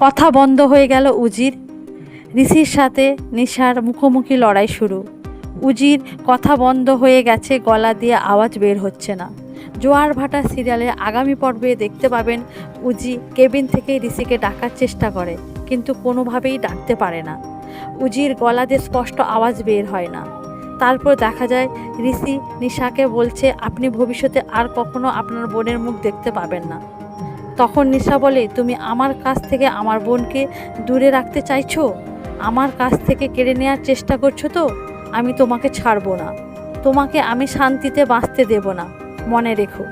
কথা বন্ধ হয়ে গেল উজির। ঋষির সাথে নিশার মুখোমুখি লড়াই শুরু। উজির কথা বন্ধ হয়ে গেছে, গলা দিয়ে আওয়াজ বের হচ্ছে না। জোয়ার ভাটা সিরিয়ালের আগামী পর্বে দেখতে পাবেন উজি কেবিন থেকে ঋষিকে ডাকার চেষ্টা করে, কিন্তু কোনোভাবেই ডাকতে পারে না। উজির গলা দিয়ে স্পষ্ট আওয়াজ বের হয় না। তারপর দেখা যায় ঋষি নিশাকে বলছে, আপনি ভবিষ্যতে আর কখনো আপনার বোনের মুখ দেখতে পাবেন না। তখন নিশা বলে, তুমি আমার কাছ থেকে আমার বোনকে দূরে রাখতে চাইছো? আমার কাছ থেকে কেড়ে নেওয়ার চেষ্টা করছো তো? আমি তোমাকে ছাড়বো না। তোমাকে আমি শান্তিতে বাঁচতে দেব না, মনে রেখো।